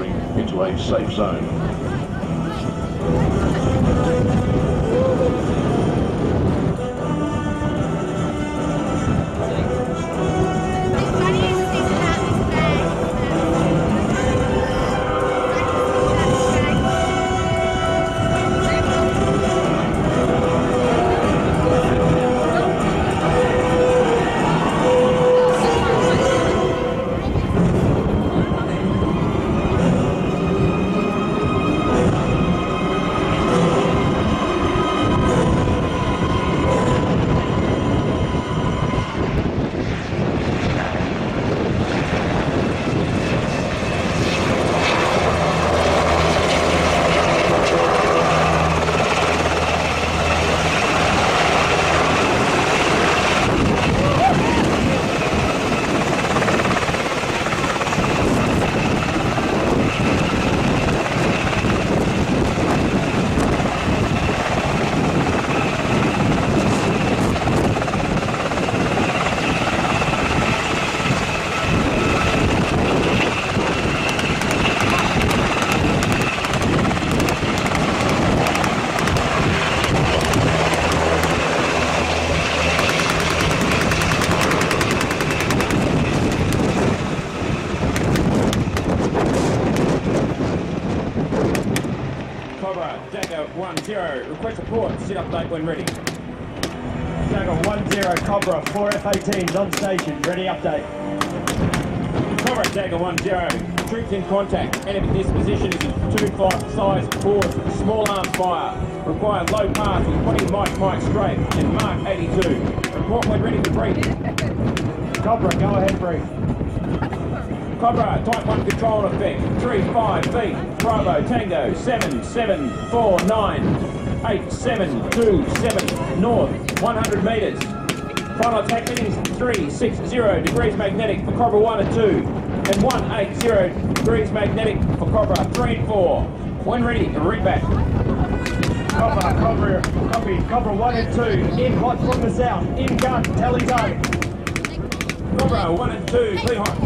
into a safe zone. Dagger 1-0, request report, sit update when ready. Dagger 1-0, Cobra, 4 F-18s on station, ready update. Cobra, Dagger 1-0, troops in contact, enemy disposition is in 2-5 size force, small arms fire. Require low pass with 20 Mike straight and Mark 82. Report when ready to brief. Cobra, go ahead brief. Cobra, type 1 control effect, 3-5 feet, Bravo, Tango, 77498727 north, 100 metres. Final attack heading is 360 degrees magnetic for Cobra 1 and 2, and 180 degrees magnetic for Cobra 3 and 4. When ready, read back. Cobra, copy, Cobra 1 and 2, in hot from the south, in gun, tally target. Cobra 1 and 2, clear hot.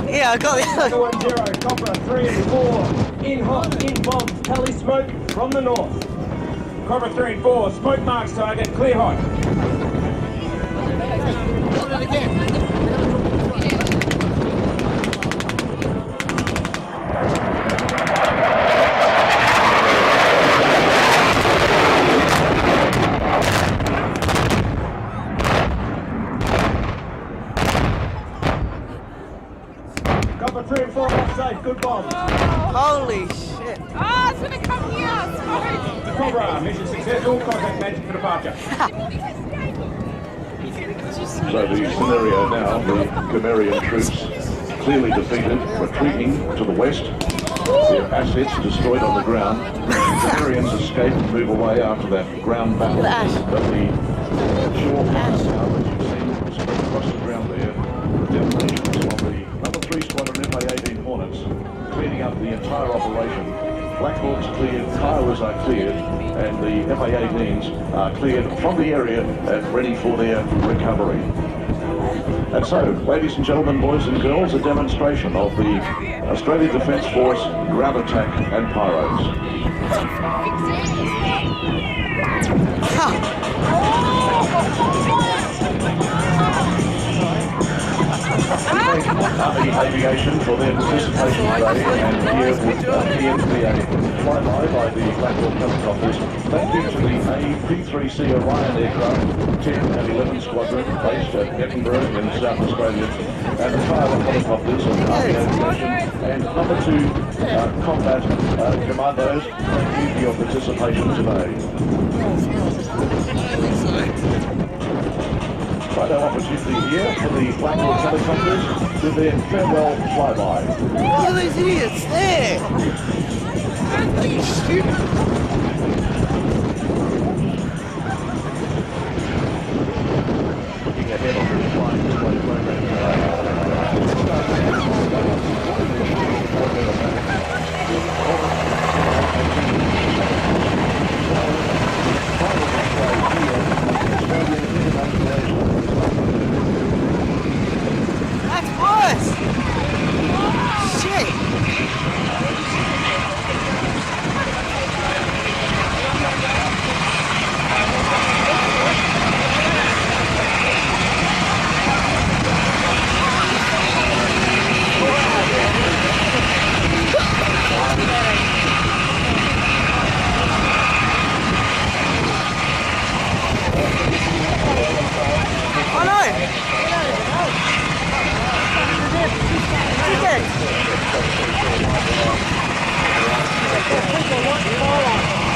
Yeah, I got it. 1-0, Cobra 3 and 4, in hot, in bombs, tally smoke from the north. Cobra 3 and 4, smoke marks target, clear hot. Cobra 3 and 4 off safe, good bombs. Holy shit. Ah, it's gonna come here. Sorry. Cobra, mission successful, contact magic for departure. So the scenario now, the Gamerian troops clearly defeated, retreating to the west, their assets destroyed on the ground. The Gamerians escape and move away after that ground battle. But the shore fires now, as you've seen, spread across the ground there, the detonations of the number 3 Squadron FA-18 Hornets, cleaning up the entire operation. Black Hawks cleared, Kiowas are cleared, and the FA-18s are cleared from the area and ready for their recovery. And so, ladies and gentlemen, boys and girls, a demonstration of the Australian Defence Force ground attack and pyros. Army Aviation for their participation today, and here with PMPA flyby by the Black Hawk helicopters. Thank you to the AP3C Orion aircraft, 10 and 11 Squadron, based at Edinburgh in South Australia, and the Kiowa helicopters of Army Aviation, and number 2 combat commandos. Thank you for your participation today. Photo opportunity here for the Blackwood helicopters with their farewell flyby. Look at these idiots there. Are you stupid? Looking ahead on the flying display program. That's worse. Shit. Oh no!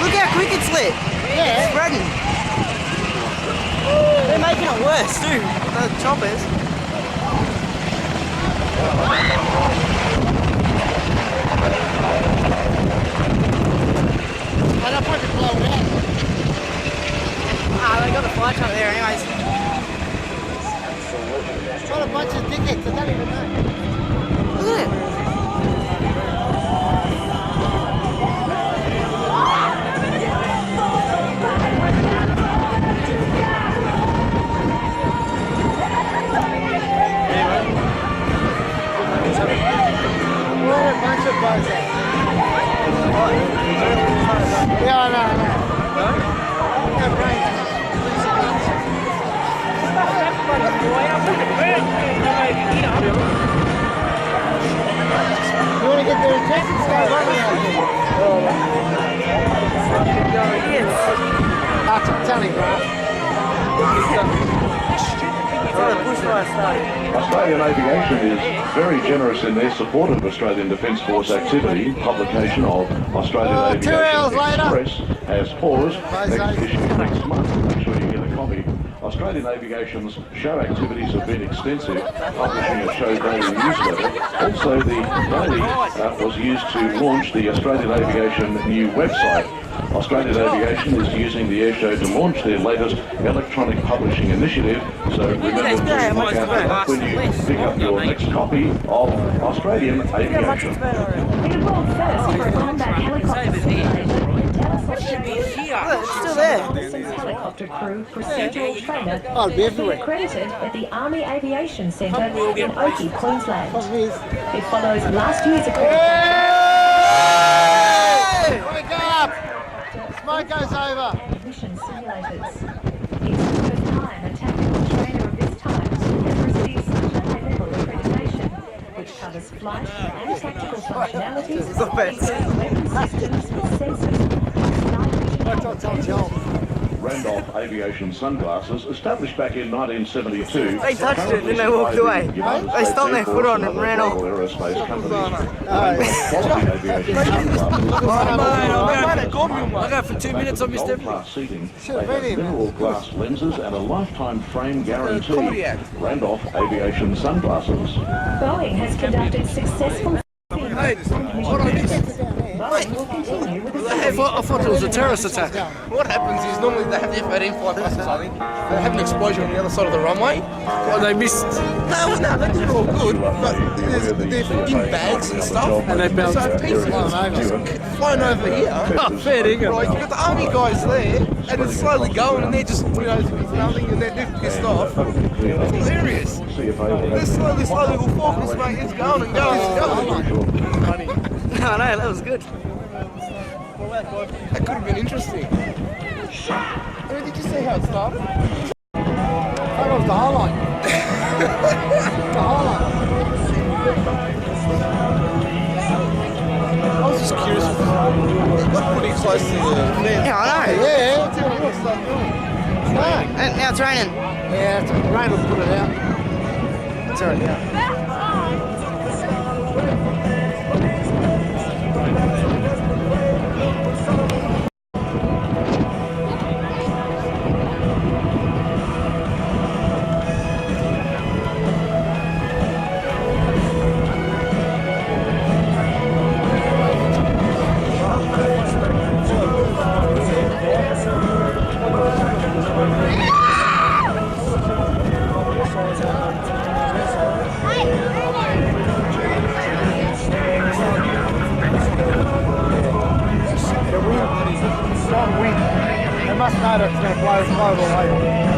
Look how quick it's lit. Yeah. It's spreading. They're making it worse too, the choppers. I'll probably blow it out. Ah, they got the fly truck there anyways. Got a bunch of tickets, I don't even know. Look at it. What a bunch of bugs there. Yeah, I know. Yeah, right. You want to get their attention? Start running out here. That's what I'm telling you, bro. Australian Aviation is very generous in their support of Australian Defence Force activity. Publication of Australian Aviation 2 hours later. Express has paused. Next issue next month. Make sure you get a copy. Australian Aviation's show activities have been extensive, publishing a show daily newsletter. Also, the daily was used to launch the Australian Aviation new website. Australian Aviation is using the airshow to launch their latest electronic publishing initiative, so remember to look out for that when you pick up your next copy of Australian Aviation. The world first for a combat helicopter simulator. Look, it's still there. Helicopter crew procedural trainer Oh, it'll be everywhere. accredited at the Army Aviation Centre in Oakey, Queensland. Problem is, It follows last year's accreditation. hey! Wake up! Smoke goes over. Mission simulators. It's the first time a tactical trainer of this type has received such a high-level accreditation, which covers flight and tactical functionalities, the best. including weapon systems, sensors, night vision, Randolph Aviation sunglasses, established back in 1972. They touched it and then they walked away. They stomped their foot on it and ran off. Aerospace companies. I go for 2 minutes, I missed everything. Glass seating. Should've They been have in. mineral glass lenses and a lifetime frame guarantee. Randolph Aviation sunglasses. Boeing has conducted successful Boeing will continue with the I thought it was a terrorist attack. What happens is normally they have the F-18 fly past us, I think. They have an explosion on the other side of the runway. Well, they missed. No, they're all good. But they're in bags and stuff. And they bounced. So pieces flying over here. Oh, fair dinkum. Right, you've got the army guys there, and it's slowly going, and they're just, nothing, and they're pissed off. It's hilarious. They're slowly will focus, mate. It's going and going and going. No, no, that was good. That could have been interesting. I mean, did you see how it started? That was the highlight. The highlight. I was just curious. It got pretty close to the Yeah, I know. Yeah. What's that doing? And now it's raining. Yeah, the rain will put it out. It's alright, yeah. must know that it's going to blow all over.